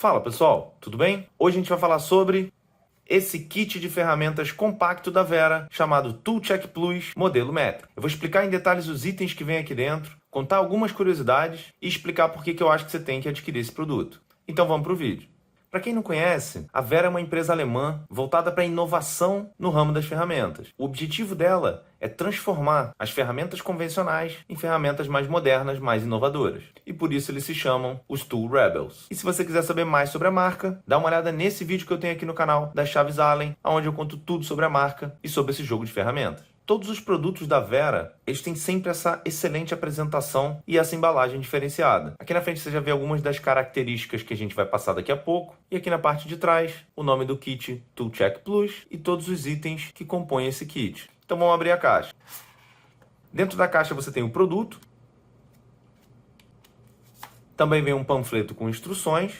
Fala pessoal, tudo bem? Hoje a gente vai falar sobre esse kit de ferramentas compacto da Vera, chamado Toolcheck Plus modelo Metric. Eu vou explicar em detalhes os itens que vem aqui dentro, contar algumas curiosidades e explicar por que eu acho que você tem que adquirir esse produto. Então vamos para o vídeo. Para quem não conhece, a Vera é uma empresa alemã voltada para a inovação no ramo das ferramentas. O objetivo dela é transformar as ferramentas convencionais em ferramentas mais modernas, mais inovadoras. E por isso eles se chamam os Tool Rebels. E se você quiser saber mais sobre a marca, dá uma olhada nesse vídeo que eu tenho aqui no canal das Chaves Allen, onde eu conto tudo sobre a marca e sobre esse jogo de ferramentas. Todos os produtos da Vera, eles têm sempre essa excelente apresentação e essa embalagem diferenciada. Aqui na frente você já vê algumas das características que a gente vai passar daqui a pouco. E aqui na parte de trás, o nome do kit Toolcheck Plus e todos os itens que compõem esse kit. Então vamos abrir a caixa. Dentro da caixa você tem o produto. Também vem um panfleto com instruções.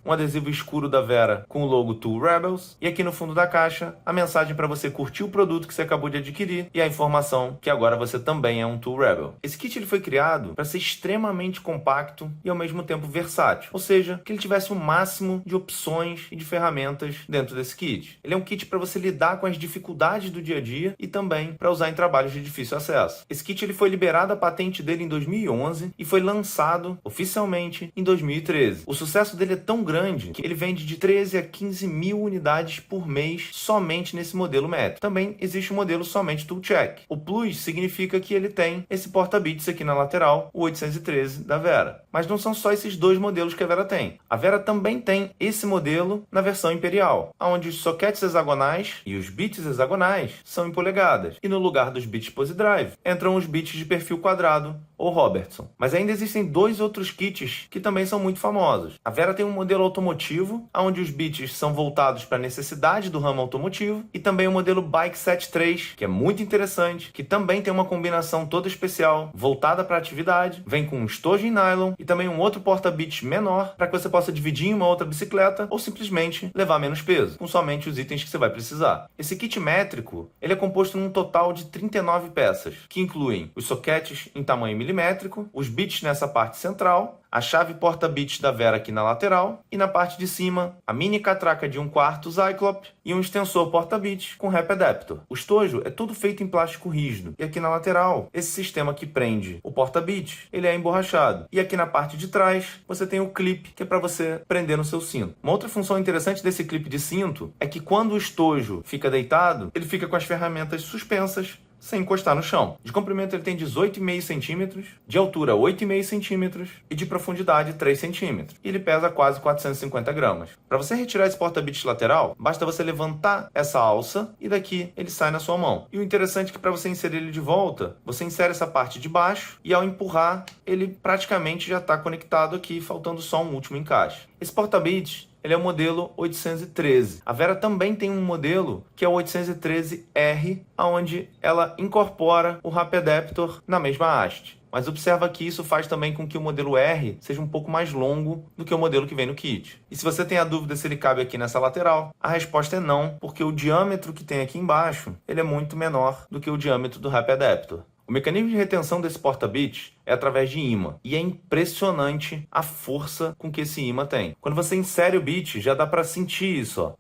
Um adesivo escuro da Vera com o logo Tool Rebels. E aqui no fundo da caixa, a mensagem para você curtir o produto que você acabou de adquirir e a informação que agora você também é um Tool Rebel. Esse kit ele foi criado para ser extremamente compacto e ao mesmo tempo versátil. Ou seja, que ele tivesse o máximo de opções e de ferramentas dentro desse kit. Ele é um kit para você lidar com as dificuldades do dia a dia e também para usar em trabalhos de difícil acesso. Esse kit ele foi liberado a patente dele em 2011 e foi lançado oficialmente em 2013. O sucesso dele é tão grande que ele vende de 13 a 15 mil unidades por mês somente nesse modelo Metric. Também existe o modelo somente Toolcheck. O Plus significa que ele tem esse porta-bits aqui na lateral, o 813 da Vera. Mas não são só esses dois modelos que a Vera tem. A Vera também tem esse modelo na versão Imperial, onde os soquetes hexagonais e os bits hexagonais são em polegadas. E no lugar dos bits PosiDrive entram os bits de perfil quadrado ou Robertson. Mas ainda existem dois outros kits que também são muito famosos. A Vera tem um modelo automotivo, onde os bits são voltados para a necessidade do ramo automotivo, e também o modelo Bike 73, que é muito interessante, que também tem uma combinação toda especial, voltada para a atividade, vem com um estojo em nylon e também um outro porta-bits menor, para que você possa dividir em uma outra bicicleta ou simplesmente levar menos peso, com somente os itens que você vai precisar. Esse kit métrico, ele é composto num total de 39 peças, que incluem os soquetes em tamanho milimétrico, os bits nessa parte central, a chave porta-bits da Vera aqui na lateral e na parte de cima a mini catraca de 1/4 Cyclop e um extensor porta-bits com Rap Adapter. O estojo é todo feito em plástico rígido e aqui na lateral esse sistema que prende o porta-bits ele é emborrachado e aqui na parte de trás você tem o clipe que é para você prender no seu cinto. Uma outra função interessante desse clipe de cinto é que quando o estojo fica deitado ele fica com as ferramentas suspensas sem encostar no chão. De comprimento ele tem 18,5 centímetros, de altura 8,5 centímetros e de profundidade 3 centímetros. E ele pesa quase 450 gramas. Para você retirar esse porta-bits lateral, basta você levantar essa alça e daqui ele sai na sua mão. E o interessante é que para você inserir ele de volta, você insere essa parte de baixo e ao empurrar, ele praticamente já está conectado aqui, faltando só um último encaixe. Esse porta-bits ele é o modelo 813. A Vera também tem um modelo que é o 813R, onde ela incorpora o Rap Adapter na mesma haste. Mas observa que isso faz também com que o modelo R seja um pouco mais longo do que o modelo que vem no kit. E se você tem a dúvida se ele cabe aqui nessa lateral, a resposta é não, porque o diâmetro que tem aqui embaixo ele é muito menor do que o diâmetro do Rap Adapter. O mecanismo de retenção desse porta-bits é através de ímã. E é impressionante a força com que esse ímã tem. Quando você insere o bit, já dá para sentir isso, ó.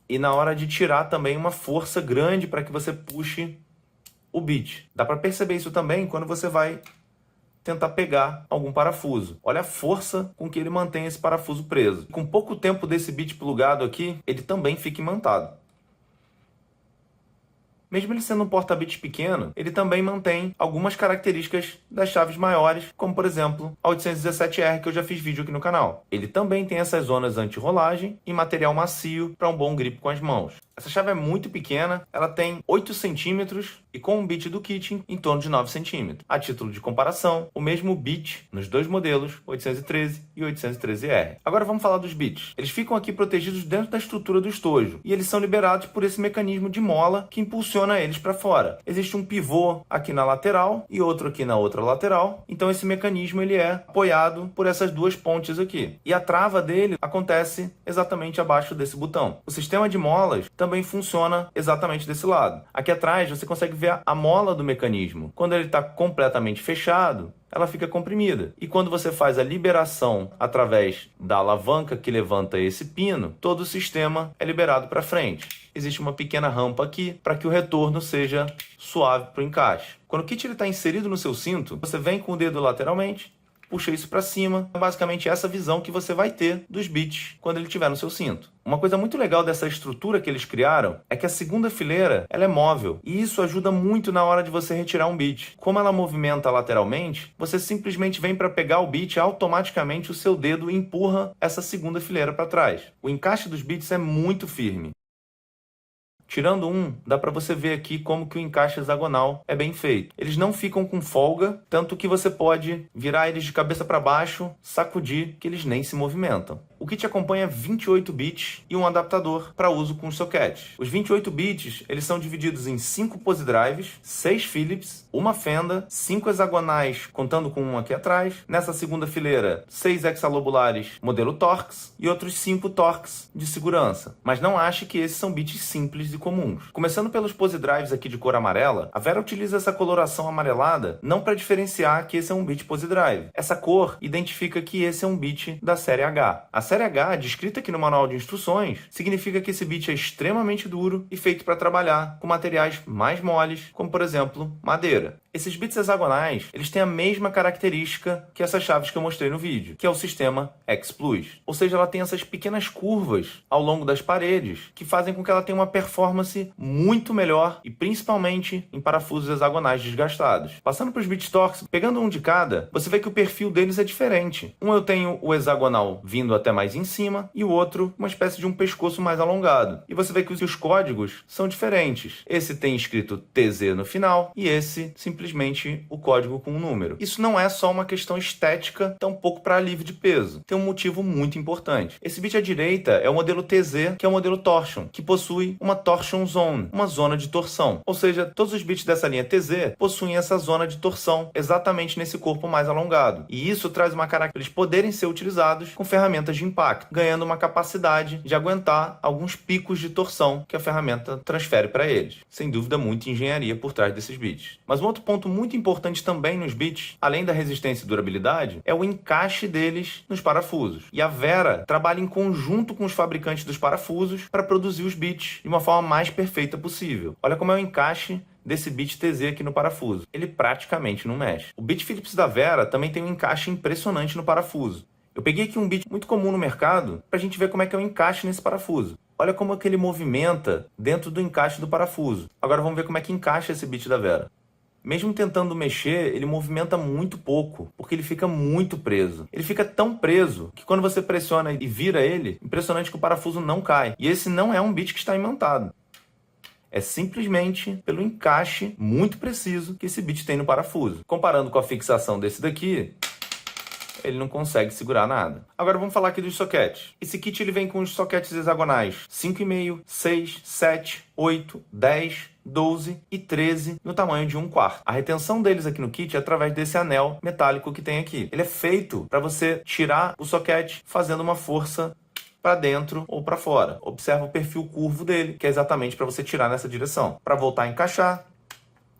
E na hora de tirar também uma força grande para que você puxe o bit. Dá para perceber isso também quando você vai tentar pegar algum parafuso. Olha a força com que ele mantém esse parafuso preso. Com pouco tempo desse bit plugado aqui, ele também fica imantado. Mesmo ele sendo um porta-bits pequeno, ele também mantém algumas características das chaves maiores, como por exemplo a 817R que eu já fiz vídeo aqui no canal. Ele também tem essas zonas anti-rolagem e material macio para um bom grip com as mãos. Essa chave é muito pequena, ela tem 8 centímetros e com o bit do kit em torno de 9 centímetros. A título de comparação, o mesmo bit nos dois modelos, 813 e 813R. Agora vamos falar dos bits. Eles ficam aqui protegidos dentro da estrutura do estojo e eles são liberados por esse mecanismo de mola que impulsiona eles para fora. Existe um pivô aqui na lateral e outro aqui na outra lateral, então esse mecanismo ele é apoiado por essas duas pontes aqui. E a trava dele acontece exatamente abaixo desse botão. O sistema de molas também funciona exatamente desse lado. Aqui atrás você consegue ver a mola do mecanismo. Quando ele está completamente fechado, ela fica comprimida. E quando você faz a liberação através da alavanca que levanta esse pino, todo o sistema é liberado para frente. Existe uma pequena rampa aqui para que o retorno seja suave para o encaixe. Quando o kit está inserido no seu cinto, você vem com o dedo lateralmente, puxa isso para cima. É basicamente essa visão que você vai ter dos bits quando ele estiver no seu cinto. Uma coisa muito legal dessa estrutura que eles criaram é que a segunda fileira ela é móvel e isso ajuda muito na hora de você retirar um bit. Como ela movimenta lateralmente, você simplesmente vem para pegar o bit e automaticamente o seu dedo empurra essa segunda fileira para trás. O encaixe dos bits é muito firme. Tirando um, dá para você ver aqui como que o encaixe hexagonal é bem feito. Eles não ficam com folga, tanto que você pode virar eles de cabeça para baixo, sacudir, que eles nem se movimentam. O kit acompanha 28 bits e um adaptador para uso com os sockets. Os 28 bits eles são divididos em 5 pose drives, 6 Phillips, uma fenda, 5 hexagonais, contando com um aqui atrás. Nessa segunda fileira, 6 hexalobulares modelo Torx e outros 5 Torx de segurança. Mas não ache que esses são bits simples e comuns. Começando pelos pose drives aqui de cor amarela, a Vera utiliza essa coloração amarelada não para diferenciar que esse é um bit pose drive. Essa cor identifica que esse é um bit da série H. A série H, descrita aqui no manual de instruções, significa que esse bit é extremamente duro e feito para trabalhar com materiais mais moles, como por exemplo, madeira. Esses bits hexagonais, eles têm a mesma característica que essas chaves que eu mostrei no vídeo, que é o sistema X-Plus. Ou seja, ela tem essas pequenas curvas ao longo das paredes que fazem com que ela tenha uma performance muito melhor e principalmente em parafusos hexagonais desgastados. Passando para os bits Torx, pegando um de cada, você vê que o perfil deles é diferente. Um eu tenho o hexagonal vindo até mais em cima e o outro uma espécie de um pescoço mais alongado. E você vê que os códigos são diferentes. Esse tem escrito TZ no final e esse simplesmente o código com um número. Isso não é só uma questão estética, tampouco para alívio de peso. Tem um motivo muito importante. Esse bit à direita é o modelo TZ, que é o modelo Torsion, que possui uma Torsion Zone, uma zona de torção. Ou seja, todos os bits dessa linha TZ possuem essa zona de torção exatamente nesse corpo mais alongado. E isso traz uma característica de eles poderem ser utilizados com ferramentas de impacto, ganhando uma capacidade de aguentar alguns picos de torção que a ferramenta transfere para eles. Sem dúvida, muita engenharia por trás desses bits. Mas um outro ponto muito importante também nos bits, além da resistência e durabilidade, é o encaixe deles nos parafusos. E a Vera trabalha em conjunto com os fabricantes dos parafusos para produzir os bits de uma forma mais perfeita possível. Olha como é o encaixe desse bit TZ aqui no parafuso. Ele praticamente não mexe. O bit Phillips da Vera também tem um encaixe impressionante no parafuso. Eu peguei aqui um bit muito comum no mercado para a gente ver como é que é o encaixe nesse parafuso. Olha como é que ele movimenta dentro do encaixe do parafuso. Agora vamos ver como é que encaixa esse bit da Vera. Mesmo tentando mexer, ele movimenta muito pouco, porque ele fica muito preso. Ele fica tão preso que quando você pressiona e vira ele, impressionante que o parafuso não cai. E esse não é um bit que está imantado. É simplesmente pelo encaixe muito preciso que esse bit tem no parafuso. Comparando com a fixação desse daqui, ele não consegue segurar nada. Agora vamos falar aqui dos sockets. Esse kit ele vem com os sockets hexagonais 5,5, 6, 7, 8, 10, 12 e 13 no tamanho de 1/4. A retenção deles aqui no kit é através desse anel metálico que tem aqui. Ele é feito para você tirar o socket fazendo uma força para dentro ou para fora. Observa o perfil curvo dele, que é exatamente para você tirar nessa direção. Para voltar a encaixar,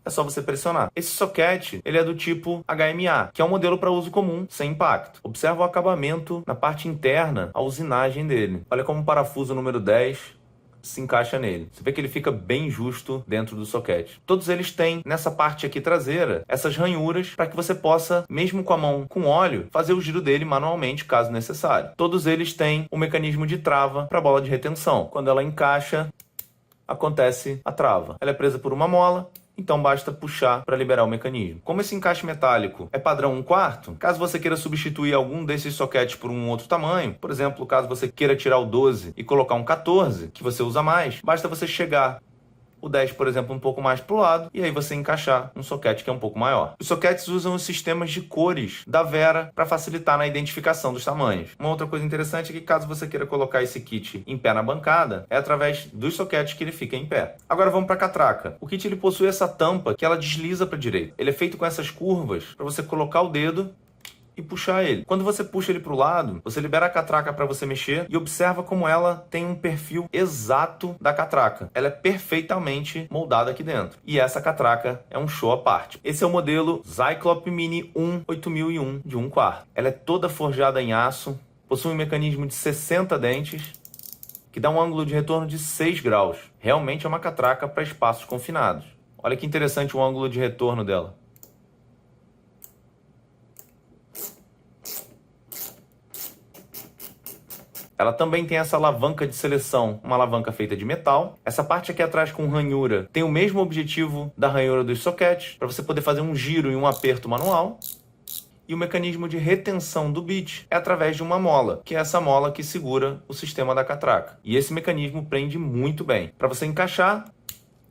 é só você pressionar. Esse socket, ele é do tipo HMA, que é um modelo para uso comum, sem impacto. Observa o acabamento na parte interna, a usinagem dele. Olha como o parafuso número 10 se encaixa nele. Você vê que ele fica bem justo dentro do socket. Todos eles têm, nessa parte aqui traseira, essas ranhuras para que você possa, mesmo com a mão com óleo, fazer o giro dele manualmente, caso necessário. Todos eles têm um mecanismo de trava para a bola de retenção. Quando ela encaixa, acontece a trava. Ela é presa por uma mola, então basta puxar para liberar o mecanismo. Como esse encaixe metálico é padrão 1/4, caso você queira substituir algum desses sockets por um outro tamanho, por exemplo, caso você queira tirar o 12 e colocar um 14, que você usa mais, basta você chegar o 10, por exemplo, um pouco mais para o lado, e aí você encaixar um socket que é um pouco maior. Os sockets usam os sistemas de cores da Vera para facilitar na identificação dos tamanhos. Uma outra coisa interessante é que caso você queira colocar esse kit em pé na bancada, é através dos sockets que ele fica em pé. Agora vamos para a catraca. O kit ele possui essa tampa que ela desliza para a direita. Ele é feito com essas curvas para você colocar o dedo e puxar ele. Quando você puxa ele para o lado, você libera a catraca para você mexer e observa como ela tem um perfil exato da catraca. Ela é perfeitamente moldada aqui dentro. E essa catraca é um show à parte. Esse é o modelo Cyclop Mini 8001 de 1/4. Ela é toda forjada em aço, possui um mecanismo de 60 dentes, que dá um ângulo de retorno de 6 graus. Realmente é uma catraca para espaços confinados. Olha que interessante o ângulo de retorno dela. Ela também tem essa alavanca de seleção, uma alavanca feita de metal. Essa parte aqui atrás com ranhura tem o mesmo objetivo da ranhura dos soquetes, para você poder fazer um giro e um aperto manual. E o mecanismo de retenção do bit é através de uma mola, que é essa mola que segura o sistema da catraca. E esse mecanismo prende muito bem. Para você encaixar,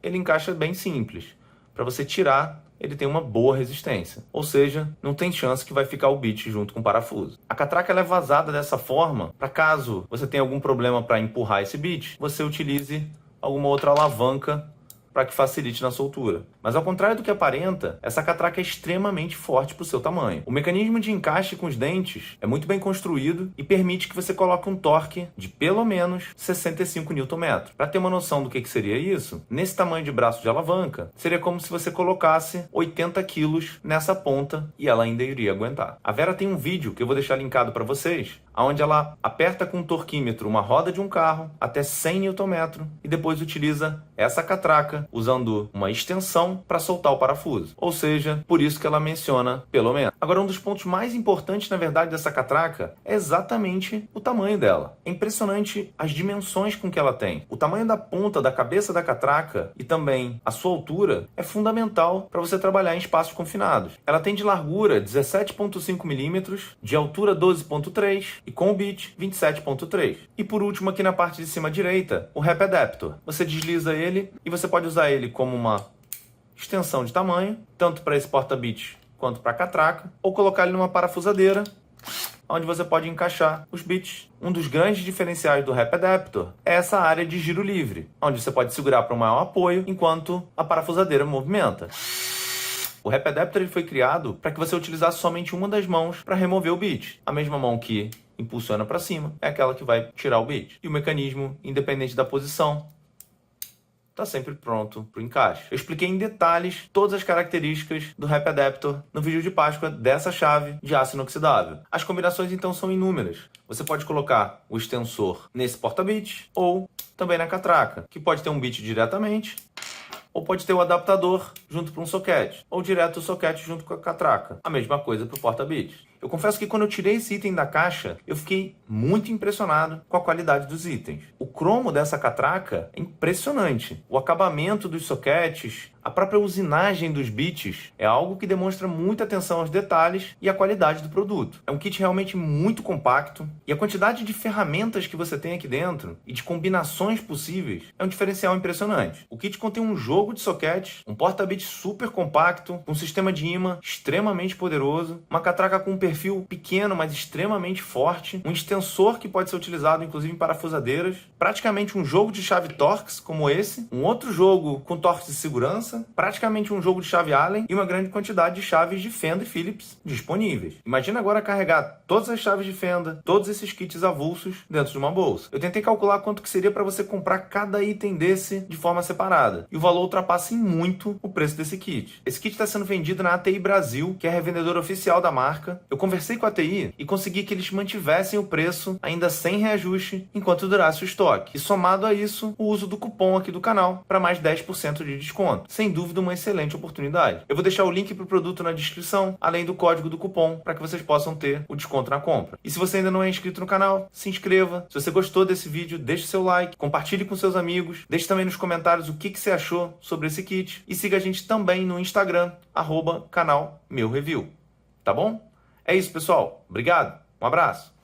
ele encaixa bem simples. Para você tirar, ele tem uma boa resistência. Ou seja, não tem chance que vai ficar o bit junto com o parafuso. A catraca ela é vazada dessa forma, para caso você tenha algum problema para empurrar esse bit, você utilize alguma outra alavanca para que facilite na soltura. Mas ao contrário do que aparenta, essa catraca é extremamente forte para o seu tamanho. O mecanismo de encaixe com os dentes é muito bem construído e permite que você coloque um torque de pelo menos 65 Nm. Para ter uma noção do que seria isso, nesse tamanho de braço de alavanca, seria como se você colocasse 80 kg nessa ponta e ela ainda iria aguentar. A Vera tem um vídeo que eu vou deixar linkado para vocês, onde ela aperta com um torquímetro uma roda de um carro até 100 Nm e depois utiliza essa catraca usando uma extensão para soltar o parafuso. Ou seja, por isso que ela menciona pelo menos. Agora, um dos pontos mais importantes, na verdade, dessa catraca é exatamente o tamanho dela. É impressionante as dimensões com que ela tem. O tamanho da ponta da cabeça da catraca e também a sua altura é fundamental para você trabalhar em espaços confinados. Ela tem de largura 17,5 mm, de altura 12,3 e com o bit 27,3. E por último, aqui na parte de cima direita, o Rap Adapter. Você desliza ele e você pode usar ele como uma extensão de tamanho, tanto para esse porta-bits quanto para a catraca, ou colocar ele numa parafusadeira, onde você pode encaixar os bits. Um dos grandes diferenciais do Rap Adapter é essa área de giro livre, onde você pode segurar para um maior apoio enquanto a parafusadeira movimenta. O Rap Adapter ele foi criado para que você utilizasse somente uma das mãos para remover o bit. A mesma mão que impulsiona para cima é aquela que vai tirar o bit. E o mecanismo, independente da posição, está sempre pronto para o encaixe. Eu expliquei em detalhes todas as características do Rap Adapter no vídeo de Páscoa dessa chave de aço inoxidável. As combinações então são inúmeras. Você pode colocar o extensor nesse porta-bits ou também na catraca, que pode ter um bit diretamente ou pode ter o adaptador junto para um soquete, ou direto o soquete junto com a catraca. A mesma coisa para o porta-bits. Eu confesso que quando eu tirei esse item da caixa, eu fiquei muito impressionado com a qualidade dos itens. O cromo dessa catraca é impressionante. O acabamento dos soquetes, a própria usinagem dos bits é algo que demonstra muita atenção aos detalhes e à qualidade do produto. É um kit realmente muito compacto e a quantidade de ferramentas que você tem aqui dentro e de combinações possíveis é um diferencial impressionante. O kit contém um jogo de soquetes, um porta-bits super compacto, um sistema de imã extremamente poderoso, uma catraca com um perfil pequeno, mas extremamente forte, um extensor que pode ser utilizado inclusive em parafusadeiras, praticamente um jogo de chave Torx como esse, um outro jogo com Torx de segurança, praticamente um jogo de chave Allen e uma grande quantidade de chaves de fenda e Phillips disponíveis. Imagina agora carregar todas as chaves de fenda, todos esses kits avulsos dentro de uma bolsa. Eu tentei calcular quanto que seria para você comprar cada item desse de forma separada, e o valor ultrapassa em muito o preço desse kit. Esse kit está sendo vendido na ATI Brasil, que é a revendedora oficial da marca. Eu conversei com a ATI e consegui que eles mantivessem o preço ainda sem reajuste enquanto durasse o estoque. E somado a isso, o uso do cupom aqui do canal para mais 10% de desconto. Sem dúvida, uma excelente oportunidade. Eu vou deixar o link para o produto na descrição, além do código do cupom, para que vocês possam ter o desconto na compra. E se você ainda não é inscrito no canal, se inscreva. Se você gostou desse vídeo, deixe seu like, compartilhe com seus amigos, deixe também nos comentários o que você achou sobre esse kit e siga a gente também no Instagram, @canal Meu Review. Tá bom? É isso, pessoal. Obrigado. Um abraço.